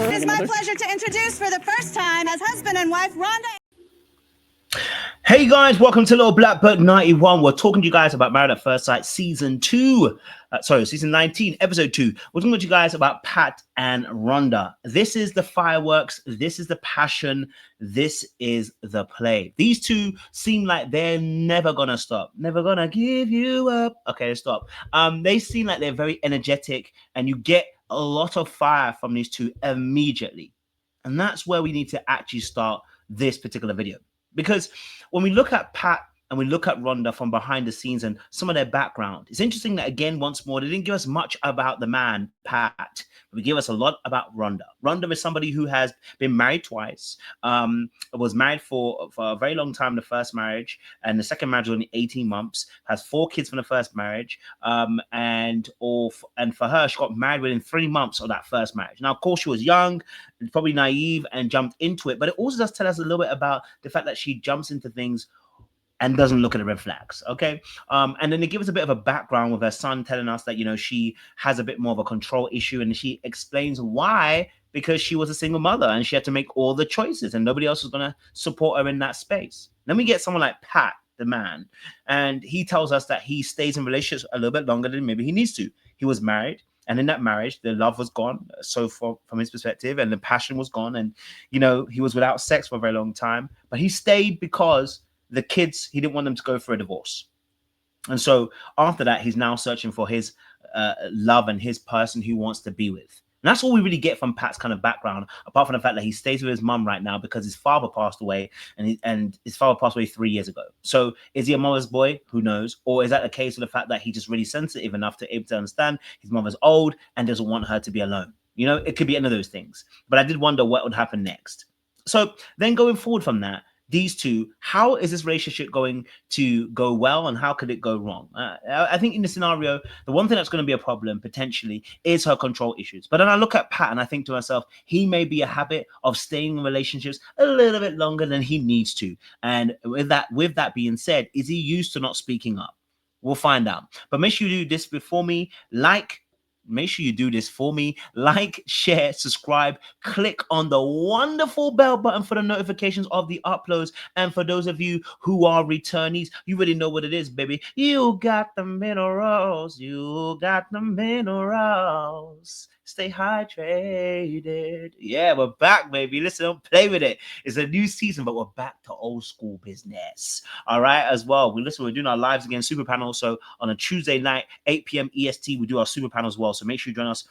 It is my pleasure to introduce for the first time as husband and wife, Rhonda. Hey guys, welcome to Little Black Book 91. We're talking to you guys about Married at First Sight season 2. Season 19, episode 2. We're talking to you guys about Pat and Ronda. This is the fireworks. This is the passion. This is the play. These two seem like they're never gonna stop. Never gonna give you up. Okay, stop. They seem like they're very energetic, and you get a lot of fire from these two immediately. And that's where we need to actually start this particular video. Because when we look at Pat and we look at Ronda from behind the scenes and some of their background, it's interesting that, again, once more, they didn't give us much about the man, Pat, but we give us a lot about Ronda. Ronda is somebody who has been married twice, was married for a very long time, the first marriage, and the second marriage was only 18 months, has 4 kids from the first marriage, and for her, she got married within 3 months of that first marriage. Now, of course, she was young, probably naive, and jumped into it, but it also does tell us a little bit about the fact that she jumps into things and doesn't look at the red flags, okay? And then they give us a bit of a background with her son telling us that, you know, she has a bit more of a control issue, and she explains why, because she was a single mother and she had to make all the choices and nobody else was going to support her in that space. Then we get someone like Pat, the man, and he tells us that he stays in relationships a little bit longer than maybe he needs to. He was married, and in that marriage, the love was gone, so from his perspective, and the passion was gone, and, you know, he was without sex for a very long time, but he stayed because the kids, he didn't want them to go for a divorce. And so after that, he's now searching for his love and his person who wants to be with. And that's all we really get from Pat's kind of background, apart from the fact that he stays with his mum right now because his father passed away, and his father passed away 3 years ago. So is he a mother's boy? Who knows? Or is that the case of the fact that he's just really sensitive enough to able to understand his mother's old and doesn't want her to be alone? You know, it could be any of those things. But I did wonder what would happen next. So then going forward from that, these two, how is this relationship going to go well, and how could it go wrong? I think in the scenario, the one thing that's going to be a problem potentially is her control issues. But then I look at Pat and I think to myself, he may be a habit of staying in relationships a little bit longer than he needs to. And with that being said, is he used to not speaking up? We'll find out. But make sure you do this before me. Make sure you do this for me. Like, share, subscribe, click on the wonderful bell button for the notifications of the uploads. And for those of you who are returnees, you already know what it is, baby. You got the minerals. You got the minerals. Stay hydrated. Yeah, we're back, baby. Listen, don't play with it. It's a new season, but we're back to old school business. All right, as well. We're doing our lives again, super panel. So on a Tuesday night, 8 p.m. EST, we do our super panel as well. So make sure you join us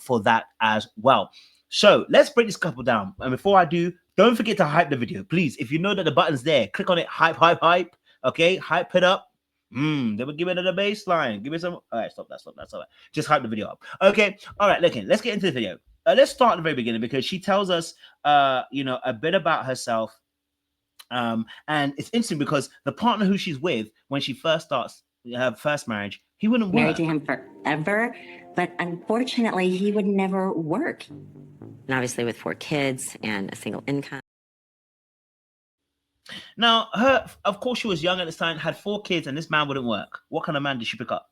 for that as well. So let's break this couple down. And before I do, don't forget to hype the video. Please, if you know that the button's there, click on it. Hype, hype, hype. Okay, hype it up. They would give it a baseline. Give me some. All right, stop. That's all right. Just hype the video up. Okay. All right. Let's get into the video. Let's start at the very beginning because she tells us, you know, a bit about herself. And it's interesting because the partner who she's with when she first starts her first marriage, he wouldn't work. Married to him forever, but unfortunately, he would never work. And obviously, with 4 kids and a single income. Now, of course, she was young at this time, had 4 kids, and this man wouldn't work. What kind of man did she pick up?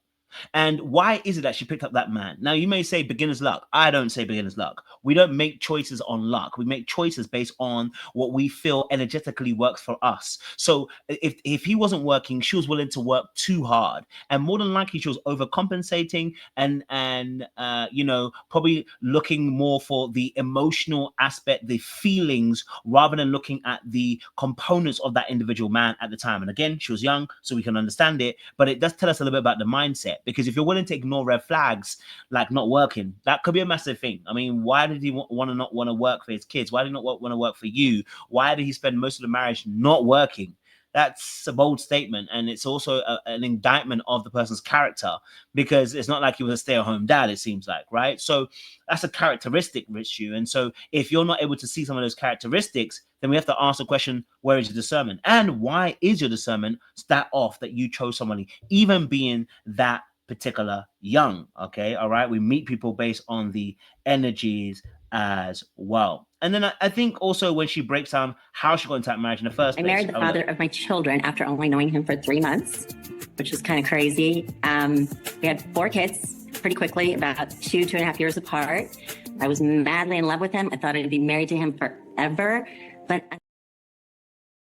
And why is it that she picked up that man? Now, you may say beginner's luck. I don't say beginner's luck. We don't make choices on luck. We make choices based on what we feel energetically works for us. So if he wasn't working, she was willing to work too hard. And more than likely, she was overcompensating and you know, probably looking more for the emotional aspect, the feelings, rather than looking at the components of that individual man at the time. And again, she was young, so we can understand it. But it does tell us a little bit about the mindset. Because if you're willing to ignore red flags, like not working, that could be a massive thing. I mean, why did he not want to work for his kids? Why did he not want to work for you? Why did he spend most of the marriage not working? That's a bold statement. And it's also an indictment of the person's character, because it's not like he was a stay-at-home dad, it seems like, right? So that's a characteristic issue. And so if you're not able to see some of those characteristics, then we have to ask the question, where is your discernment? And why is your discernment that off that you chose somebody, even being that particular young? Okay, all right, we meet people based on the energies as well. And then I think also when she breaks down how she got into that marriage in the first place. I married the father of my children after only knowing him for 3 months, which was kind of crazy. We had 4 kids pretty quickly, about 2.5 years apart. I was madly in love with him. I thought I'd be married to him forever. But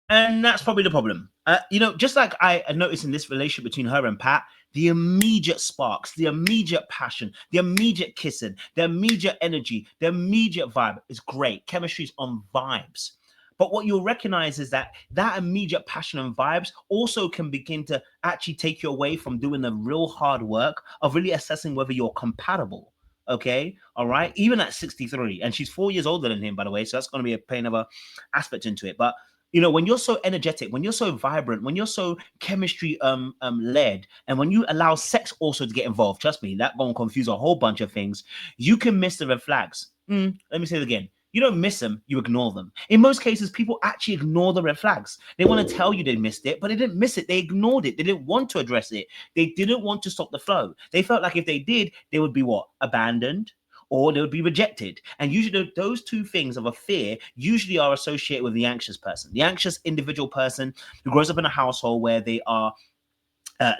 And that's probably the problem. You know, just like I noticed in this relationship between her and Pat, the immediate sparks, the immediate passion, the immediate kissing, the immediate energy, the immediate vibe is great. Chemistry's on vibes. But what you'll recognize is that that immediate passion and vibes also can begin to actually take you away from doing the real hard work of really assessing whether you're compatible. Okay. All right. Even at 63, and she's 4 years older than him, by the way. So that's going to be a pain of a aspect into it. But you know, when you're so energetic, when you're so vibrant, when you're so chemistry led, and when you allow sex also to get involved, trust me, that gonna confuse a whole bunch of things. You can miss the red flags. Let me say it again. You don't miss them, you ignore them. In most cases, people actually ignore the red flags. They want to tell you they missed it, but they didn't miss it. They ignored it. They didn't want to address it. They didn't want to stop the flow. They felt like if they did, they would be what? Abandoned, or they would be rejected. And usually those two things of a fear usually are associated with the anxious person. The anxious individual person who grows up in a household where they are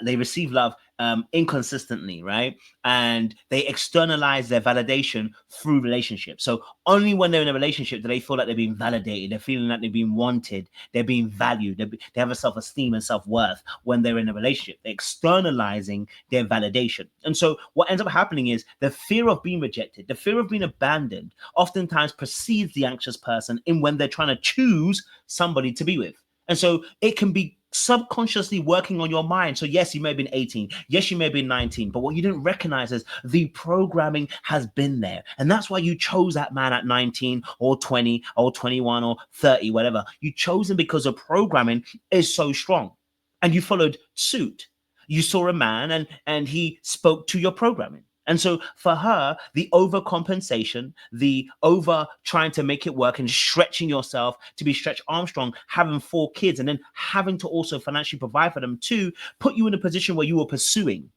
they receive love inconsistently, right? And they externalize their validation through relationships. So only when they're in a relationship do they feel like they're being validated, they're feeling like they're being wanted, they're being valued, they have a self-esteem and self-worth when they're in a relationship. They're externalizing their validation. And so what ends up happening is the fear of being rejected, the fear of being abandoned oftentimes precedes the anxious person in when they're trying to choose somebody to be with. And so it can be subconsciously working on your mind. So yes, you may have been 18. Yes, you may have been 19. But what you didn't recognize is the programming has been there. And that's why you chose that man at 19 or 20 or 21 or 30, whatever. You chose him because the programming is so strong. And you followed suit. You saw a man and he spoke to your programming. And so for her, the overcompensation, the over trying to make it work and stretching yourself to be Stretch Armstrong, having 4 kids and then having to also financially provide for them too, put you in a position where you were pursuing.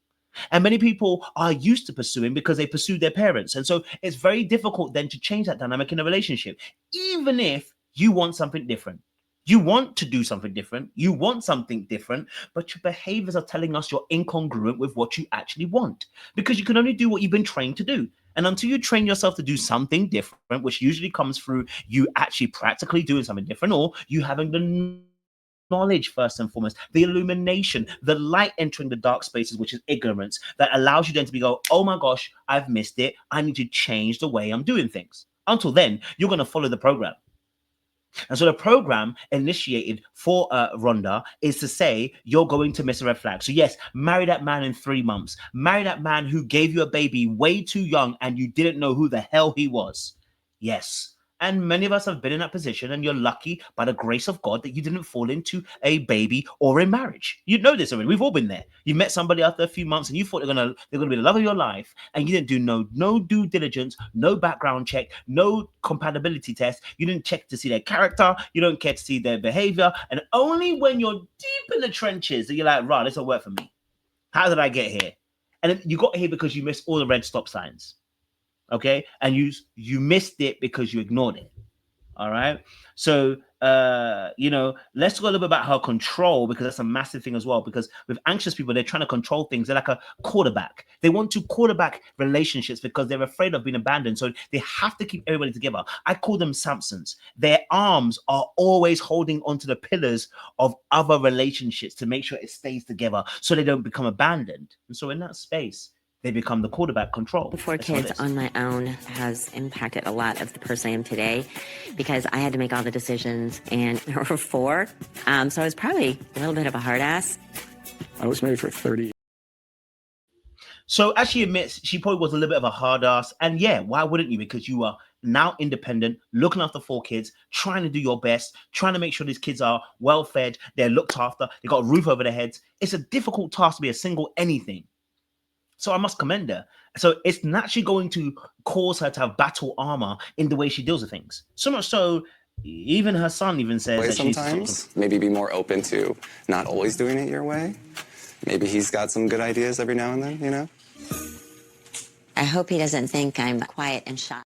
And many people are used to pursuing because they pursued their parents. And so it's very difficult then to change that dynamic in a relationship, even if you want something different. You want to do something different. You want something different, but your behaviors are telling us you're incongruent with what you actually want because you can only do what you've been trained to do. And until you train yourself to do something different, which usually comes through you actually practically doing something different or you having the knowledge first and foremost, the illumination, the light entering the dark spaces, which is ignorance, that allows you then to be go, oh my gosh, I've missed it. I need to change the way I'm doing things. Until then, you're going to follow the program. And so the program initiated for Rhonda is to say, you're going to miss a red flag. So yes, marry that man in 3 months. Marry that man who gave you a baby way too young and you didn't know who the hell he was. Yes. And many of us have been in that position, and you're lucky by the grace of God that you didn't fall into a baby or a marriage. You know this already. We've all been there. You met somebody after a few months and you thought they're gonna be the love of your life, and you didn't do no due diligence, no background check, no compatibility test. You didn't check to see their character, you don't care to see their behavior, and only when you're deep in the trenches that you're like, right, this will work for me. How did I get here? And then you got here because you missed all the red stop signs. Okay, and you missed it because you ignored it. All right, so you know, let's talk a little bit about her control, because that's a massive thing as well. Because with anxious people, they're trying to control things. They're like a quarterback. They want to quarterback relationships because they're afraid of being abandoned, so they have to keep everybody together. I call them Samsons. Their arms are always holding onto the pillars of other relationships to make sure it stays together, so they don't become abandoned. And so in that space, they become the quarterback control. 4 kids on my own has impacted a lot of the person I am today, because I had to make all the decisions, and there were 4. So I was probably a little bit of a hard ass. I was married for 30. So as she admits, she probably was a little bit of a hard ass. And yeah, why wouldn't you? Because you are now independent, looking after 4 kids, trying to do your best, trying to make sure these kids are well fed, they're looked after, they got a roof over their heads. It's a difficult task to be a single anything. So I must commend her. So it's naturally going to cause her to have battle armor in the way she deals with things. So much so, even her son even says that sometimes maybe be more open to not always doing it your way. Maybe he's got some good ideas every now and then, you know? I hope he doesn't think I'm quiet and shy.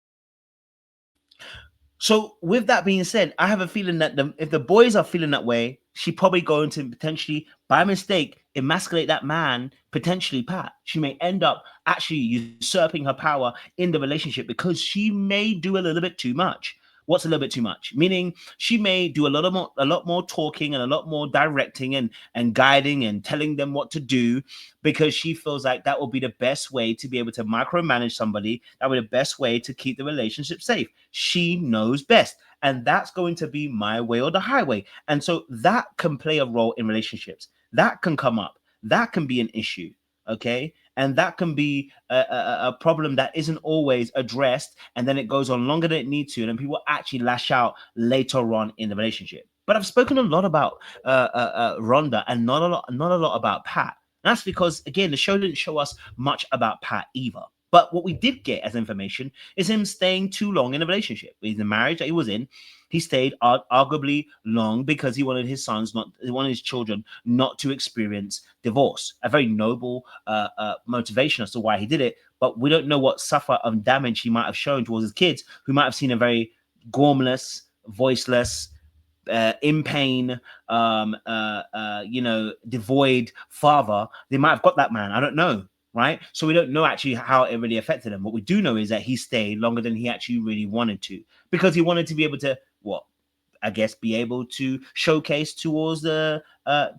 So with that being said, I have a feeling that if the boys are feeling that way, she's probably going to potentially, by mistake, emasculate that man, potentially Pat. She may end up actually usurping her power in the relationship because she may do a little bit too much. What's a little bit too much? Meaning she may do a lot more talking and a lot more directing and guiding and telling them what to do because she feels like that will be the best way to be able to micromanage somebody. That will be the best way to keep the relationship safe. She knows best. And that's going to be my way or the highway. And so that can play a role in relationships. That can come up. That can be an issue. Okay. And that can be a problem that isn't always addressed. And then it goes on longer than it needs to. And then people actually lash out later on in the relationship. But I've spoken a lot about Rhonda and not a lot about Pat. And that's because, again, the show didn't show us much about Pat either. But what we did get as information is him staying too long in a relationship. In the marriage that he was in, he stayed arguably long because he wanted his children not to experience divorce. A very noble motivation as to why he did it. But we don't know what suffer of damage he might have shown towards his kids, who might have seen a very gormless, voiceless, in pain, devoid father. They might have got that man. I don't know. Right. So we don't know actually how it really affected him. What we do know is that he stayed longer than he actually really wanted to, because he wanted to be able to, be able to showcase towards the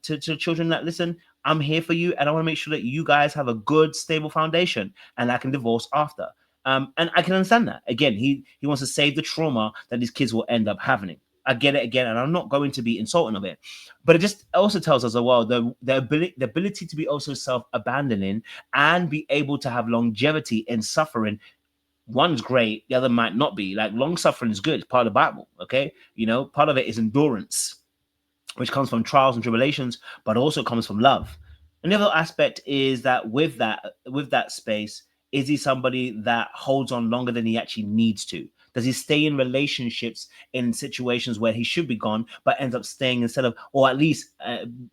to children that, listen, I'm here for you and I want to make sure that you guys have a good, stable foundation and I can divorce after. And I can understand that. Again, he wants to save the trauma that these kids will end up having. I get it again, and I'm not going to be insulting of it, but it just also tells us as well the ability to be also self-abandoning and be able to have longevity in suffering. One's great, the other might not be. Like, long suffering is good, it's part of the Bible. Okay, part of it is endurance, which comes from trials and tribulations, but also comes from love. And the other aspect is that with that space, is he somebody that holds on longer than he actually needs to? Does he stay in relationships in situations where he should be gone, but ends up staying instead of, or at least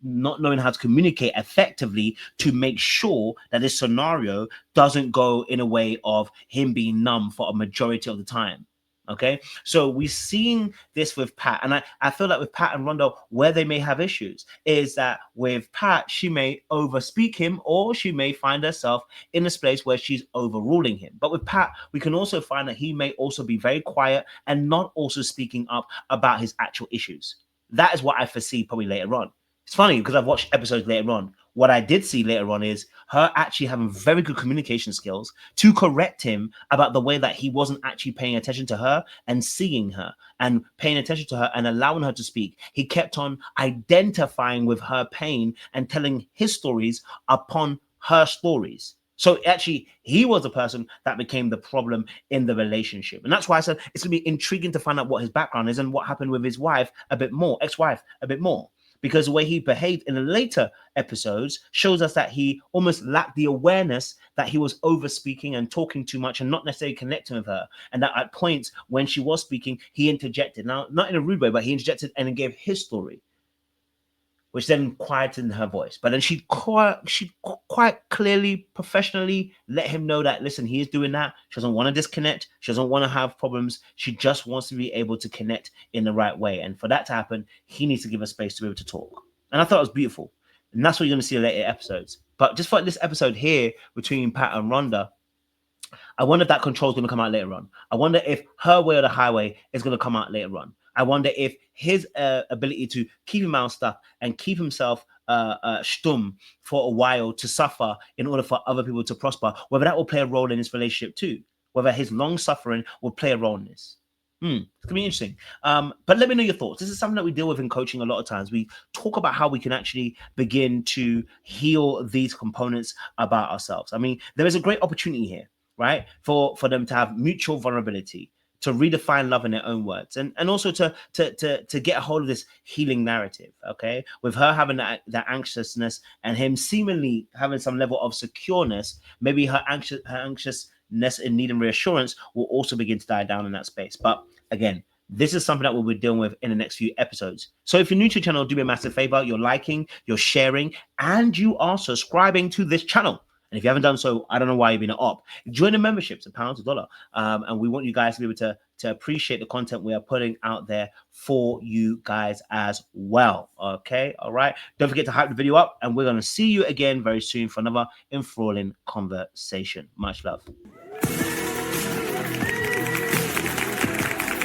not knowing how to communicate effectively to make sure that this scenario doesn't go in a way of him being numb for a majority of the time? Okay, so we're seeing this with Pat, and I feel like with Pat and Ronda, where they may have issues is that with Pat, she may overspeak him, or she may find herself in a space where she's overruling him. But with Pat, we can also find that he may also be very quiet and not also speaking up about his actual issues. That is what I foresee probably later on. It's funny because I've watched episodes later on. What I did see later on is her actually having very good communication skills to correct him about the way that he wasn't actually paying attention to her and seeing her and paying attention to her and allowing her to speak. He kept on identifying with her pain and telling his stories upon her stories. So actually, he was the person that became the problem in the relationship. And that's why I said it's going to be intriguing to find out what his background is and what happened with his wife a bit more, ex-wife a bit more. Because the way he behaved in the later episodes shows us that he almost lacked the awareness that he was over speaking and talking too much and not necessarily connecting with her. And that at points when she was speaking, he interjected. Now, not in a rude way, but he interjected and gave his story, which then quietened her voice. But then she quite clearly, professionally let him know that, listen, he is doing that. She doesn't want to disconnect. She doesn't want to have problems. She just wants to be able to connect in the right way. And for that to happen, he needs to give her space to be able to talk. And I thought it was beautiful. And that's what you're going to see in later episodes. But just for this episode here between Pat and Ronda, I wonder if that control is going to come out later on. I wonder if her way or the highway is going to come out later on. I wonder if his ability to keep him out stuff and keep himself stumm for a while to suffer in order for other people to prosper, whether that will play a role in this relationship too, whether his long suffering will play a role in this. It's going to be interesting. But let me know your thoughts. This is something that we deal with in coaching a lot of times. We talk about how we can actually begin to heal these components about ourselves. I mean, there is a great opportunity here, right? For them to have mutual vulnerability, to redefine love in their own words, and also to get a hold of this healing narrative, okay? With her having that anxiousness and him seemingly having some level of secureness, maybe her anxiousness in needing reassurance will also begin to die down in that space. But again, this is something that we'll be dealing with in the next few episodes. So if you're new to the channel, do me a massive favor. You're liking, you're sharing, and you are subscribing to this channel. And if you haven't done so, I don't know why you've been an op. Join the memberships, £1, $1. And we want you guys to be able to to appreciate the content we are putting out there for you guys as well. Okay, all right. Don't forget to hype the video up, and we're going to see you again very soon for another enthralling conversation. Much love.